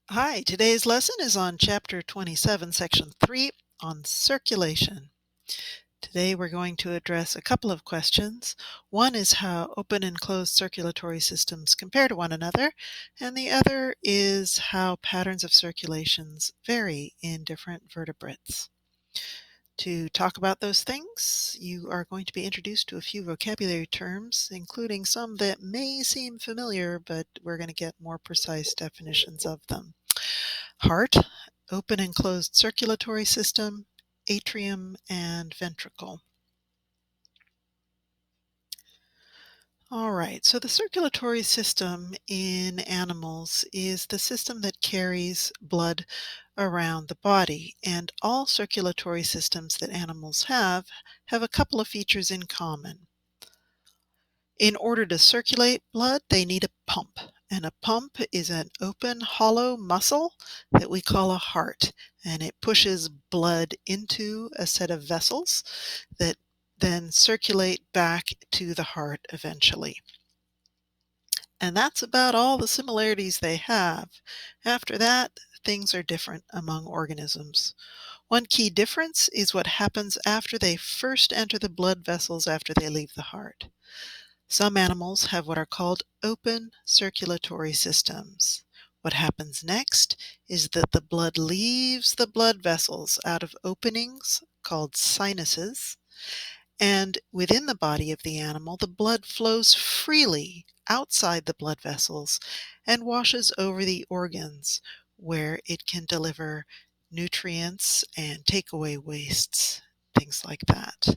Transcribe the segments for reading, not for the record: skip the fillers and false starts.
Hi, today's lesson is on Chapter 27, Section 3 on circulation. Today we're going to address a couple of questions. One is how open and closed circulatory systems compare to one another, and the other is how patterns of circulations vary in different vertebrates. To talk about those things, you are going to be introduced to a few vocabulary terms, including some that may seem familiar, but we're going to get more precise definitions of them. Heart, open and closed circulatory system, atrium, and ventricle. All right, so the circulatory system in animals is the system that carries blood around the body, and all circulatory systems that animals have a couple of features in common. In order to circulate blood, they need a pump, and a pump is an open, hollow muscle that we call a heart, and it pushes blood into a set of vessels that then circulate back to the heart eventually. And that's about all the similarities they have. After that, things are different among organisms. One key difference is what happens after they first enter the blood vessels after they leave the heart. Some animals have what are called open circulatory systems. What happens next is that the blood leaves the blood vessels out of openings called sinuses, and within the body of the animal, the blood flows freely outside the blood vessels and washes over the organs where it can deliver nutrients and take away wastes, things like that.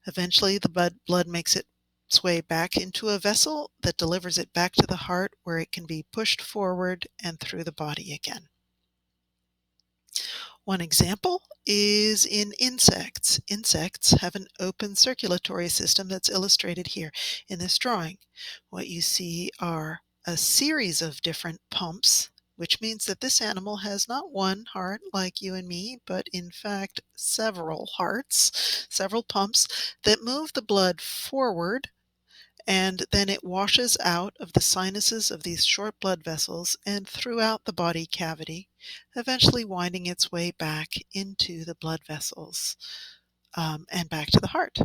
Eventually, the blood makes its way back into a vessel that delivers it back to the heart where it can be pushed forward and through the body again. One example is in insects. Insects have an open circulatory system that's illustrated here in this drawing. What you see are a series of different pumps, which means that this animal has not one heart like you and me, but in fact several hearts, several pumps that move the blood forward, and then it washes out of the sinuses of these short blood vessels and throughout the body cavity, eventually winding its way back into the blood vessels and back to the heart.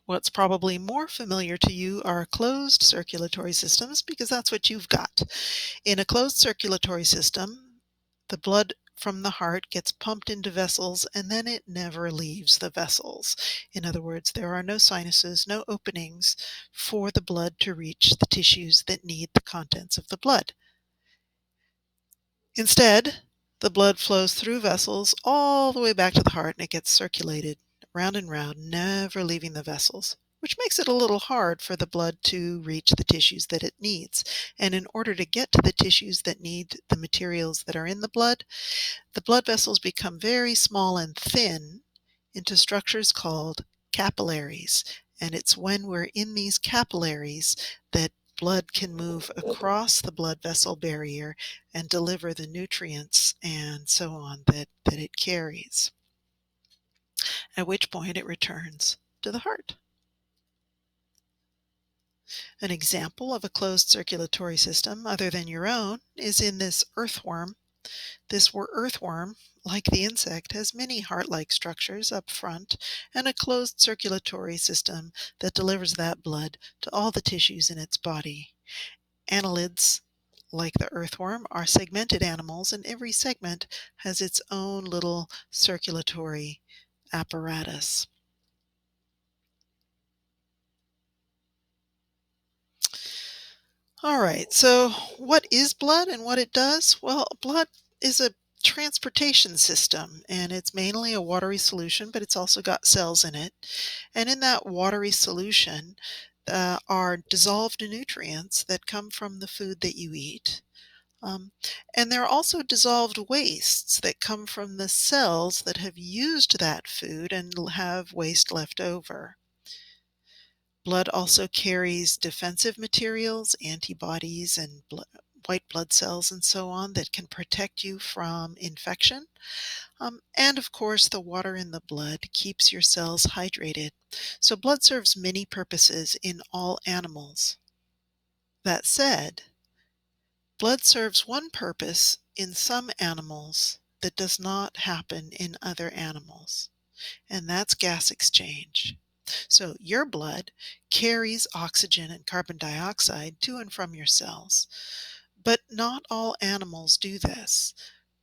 What's probably more familiar to you are closed circulatory systems, because that's what you've got. In a closed circulatory system, the blood from the heart gets pumped into vessels and then it never leaves the vessels. In other words, there are no sinuses, no openings for the blood to reach the tissues that need the contents of the blood. Instead, the blood flows through vessels all the way back to the heart and it gets circulated round and round, never leaving the vessels, which makes it a little hard for the blood to reach the tissues that it needs. And in order to get to the tissues that need the materials that are in the blood vessels become very small and thin into structures called capillaries. And it's when we're in these capillaries that blood can move across the blood vessel barrier and deliver the nutrients and so on that it carries, at which point it returns to the heart. An example of a closed circulatory system other than your own is in this earthworm. This earthworm, like the insect, has many heart-like structures up front and a closed circulatory system that delivers that blood to all the tissues in its body. Annelids, like the earthworm, are segmented animals, and every segment has its own little circulatory apparatus. All right, so what is blood and what it does? Well, blood is a transportation system, and it's mainly a watery solution, but it's also got cells in it. And in that watery solution are dissolved nutrients that come from the food that you eat. Um, and there are also dissolved wastes that come from the cells that have used that food and have waste left over. Blood also carries defensive materials, antibodies, and white blood cells, and so on, that can protect you from infection. And of course, the water in the blood keeps your cells hydrated. So blood serves many purposes in all animals. That said, Blood serves one purpose in some animals that does not happen in other animals, and that's gas exchange. So your blood carries oxygen and carbon dioxide to and from your cells, but not all animals do this.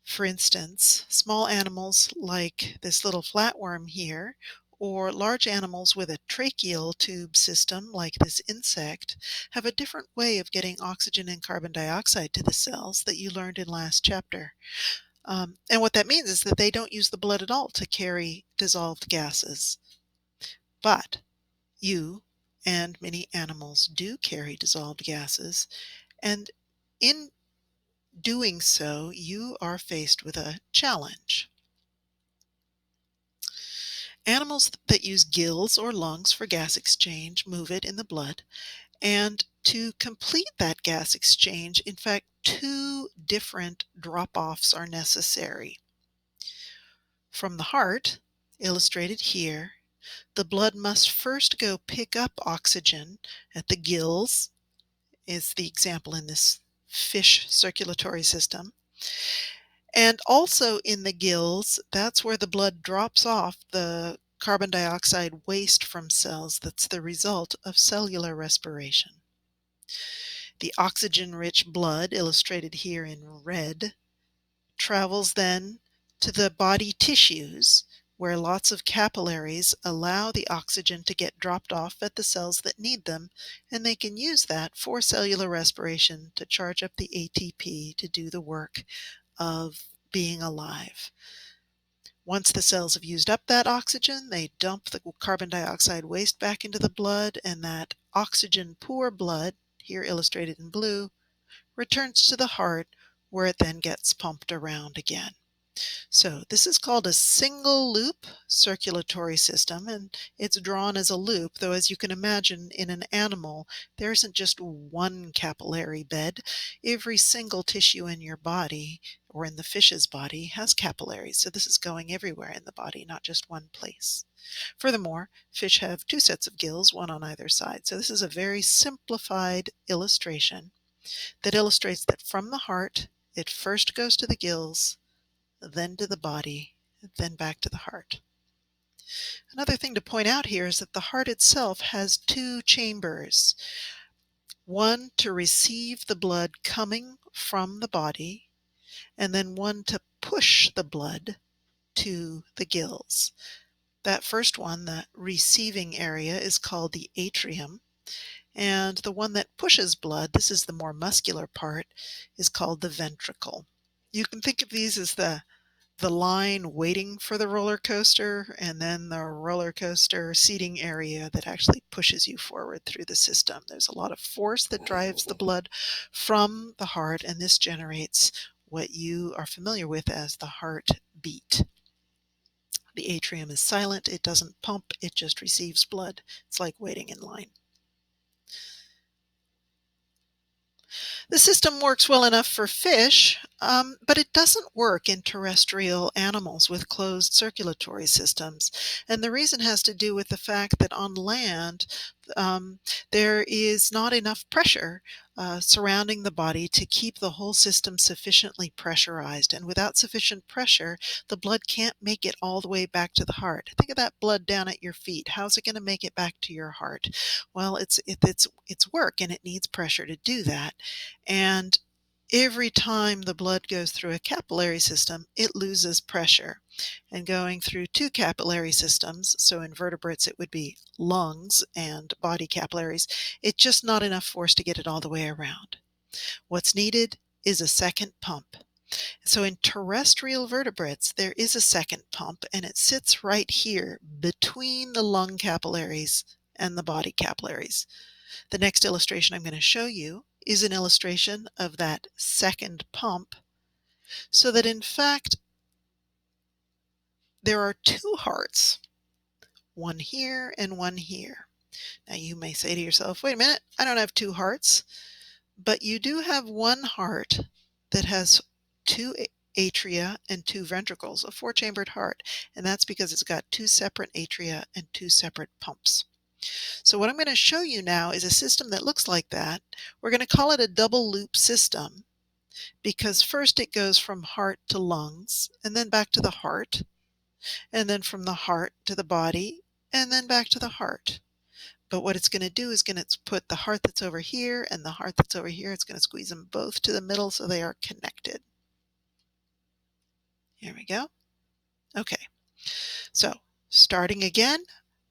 For instance, small animals like this little flatworm here, or large animals with a tracheal tube system like this insect, have a different way of getting oxygen and carbon dioxide to the cells that you learned in last chapter. And what that means is that they don't use the blood at all to carry dissolved gases. But you and many animals do carry dissolved gases, and in doing so, you are faced with a challenge. Animals that use gills or lungs for gas exchange move it in the blood, and to complete that gas exchange, in fact, two different drop-offs are necessary. From the heart, illustrated here, the blood must first go pick up oxygen at the gills, is the example in this fish circulatory system. And also in the gills, that's where the blood drops off the carbon dioxide waste from cells that's the result of cellular respiration. The oxygen-rich blood, illustrated here in red, travels then to the body tissues, where lots of capillaries allow the oxygen to get dropped off at the cells that need them, and they can use that for cellular respiration to charge up the ATP to do the work of being alive. Once the cells have used up that oxygen, they dump the carbon dioxide waste back into the blood, and that oxygen-poor blood, here illustrated in blue, returns to the heart, where it then gets pumped around again. So this is called a single loop circulatory system, and it's drawn as a loop, though as you can imagine in an animal, there isn't just one capillary bed. Every single tissue in your body, or in the fish's body, has capillaries, so this is going everywhere in the body, not just one place. Furthermore, fish have two sets of gills, one on either side, so this is a very simplified illustration that illustrates that from the heart, it first goes to the gills, then to the body, then back to the heart. Another thing to point out here is that the heart itself has two chambers, one to receive the blood coming from the body, and then one to push the blood to the gills. That first one, the receiving area, is called the atrium, and the one that pushes blood, this is the more muscular part, is called the ventricle. You can think of these as the line waiting for the roller coaster, and then the roller coaster seating area that actually pushes you forward through the system. There's a lot of force that drives the blood from the heart, and this generates what you are familiar with as the heartbeat. The atrium is silent, it doesn't pump, it just receives blood. It's like waiting in line. The system works well enough for fish, but it doesn't work in terrestrial animals with closed circulatory systems. And the reason has to do with the fact that on land, there is not enough pressure surrounding the body to keep the whole system sufficiently pressurized. And without sufficient pressure, the blood can't make it all the way back to the heart. Think of that blood down at your feet. How's it going to make it back to your heart? Well, it's work, and it needs pressure to do that. And every time the blood goes through a capillary system, it loses pressure. And going through two capillary systems, so in vertebrates it would be lungs and body capillaries, it's just not enough force to get it all the way around. What's needed is a second pump. So in terrestrial vertebrates, there is a second pump, and it sits right here between the lung capillaries and the body capillaries. The next illustration I'm going to show you is an illustration of that second pump, so that in fact there are two hearts, one here and one here. Now you may say to yourself, wait a minute, I don't have two hearts, but you do have one heart that has two atria and two ventricles, a four-chambered heart, and that's because it's got two separate atria and two separate pumps. So what I'm going to show you now is a system that looks like that. We're going to call it a double loop system, because first it goes from heart to lungs, and then back to the heart, and then from the heart to the body, and then back to the heart. But what it's going to do is going to put the heart that's over here and the heart that's over here, it's going to squeeze them both to the middle so they are connected. Here we go. Okay, so starting again,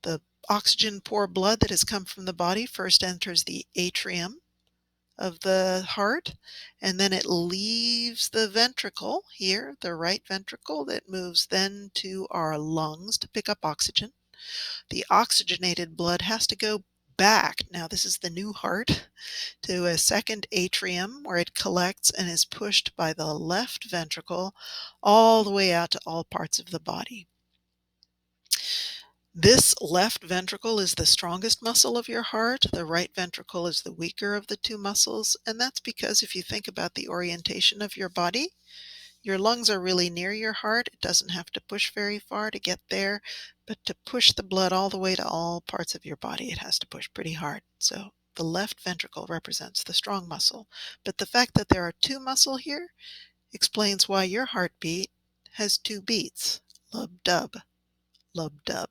the oxygen-poor blood that has come from the body first enters the atrium of the heart, and then it leaves the ventricle here, the right ventricle, that moves then to our lungs to pick up oxygen. The oxygenated blood has to go back, now this is the new heart, to a second atrium where it collects and is pushed by the left ventricle all the way out to all parts of the body. This left ventricle is the strongest muscle of your heart. The right ventricle is the weaker of the two muscles, and that's because if you think about the orientation of your body, your lungs are really near your heart. It doesn't have to push very far to get there, but to push the blood all the way to all parts of your body, it has to push pretty hard. So the left ventricle represents the strong muscle, but the fact that there are two muscles here explains why your heartbeat has two beats, lub-dub, lub-dub.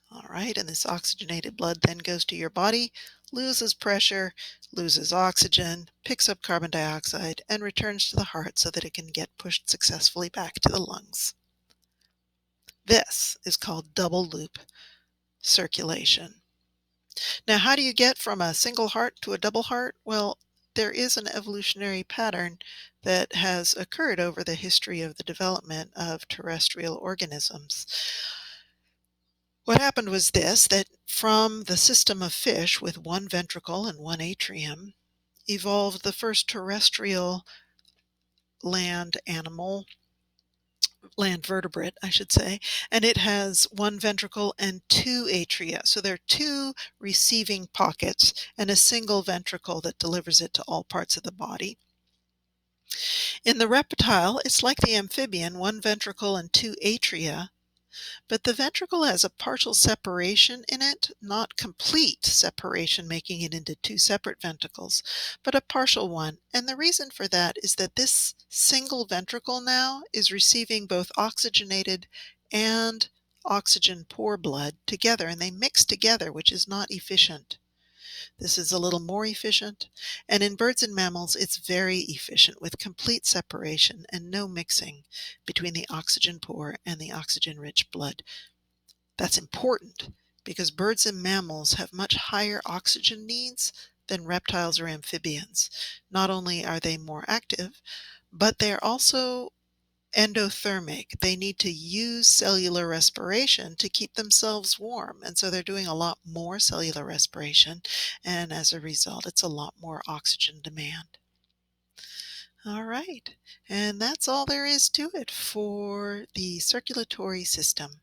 All right, and this oxygenated blood then goes to your body, loses pressure, loses oxygen, picks up carbon dioxide, and returns to the heart so that it can get pushed successfully back to the lungs. This is called double loop circulation. Now, how do you get from a single heart to a double heart? Well, there is an evolutionary pattern that has occurred over the history of the development of terrestrial organisms. What happened was this, that from the system of fish with one ventricle and one atrium evolved the first terrestrial land vertebrate, I should say, and it has one ventricle and two atria. So there are two receiving pockets and a single ventricle that delivers it to all parts of the body. In the reptile, it's like the amphibian, one ventricle and two atria. But the ventricle has a partial separation in it, not complete separation, making it into two separate ventricles, but a partial one. And the reason for that is that this single ventricle now is receiving both oxygenated and oxygen-poor blood together, and they mix together, which is not efficient. This is a little more efficient, and in birds and mammals it's very efficient with complete separation and no mixing between the oxygen-poor and the oxygen-rich blood. That's important because birds and mammals have much higher oxygen needs than reptiles or amphibians. Not only are they more active, but they're also endothermic. They need to use cellular respiration to keep themselves warm, and so they're doing a lot more cellular respiration, and as a result it's a lot more oxygen demand. All right, and that's all there is to it for the circulatory system.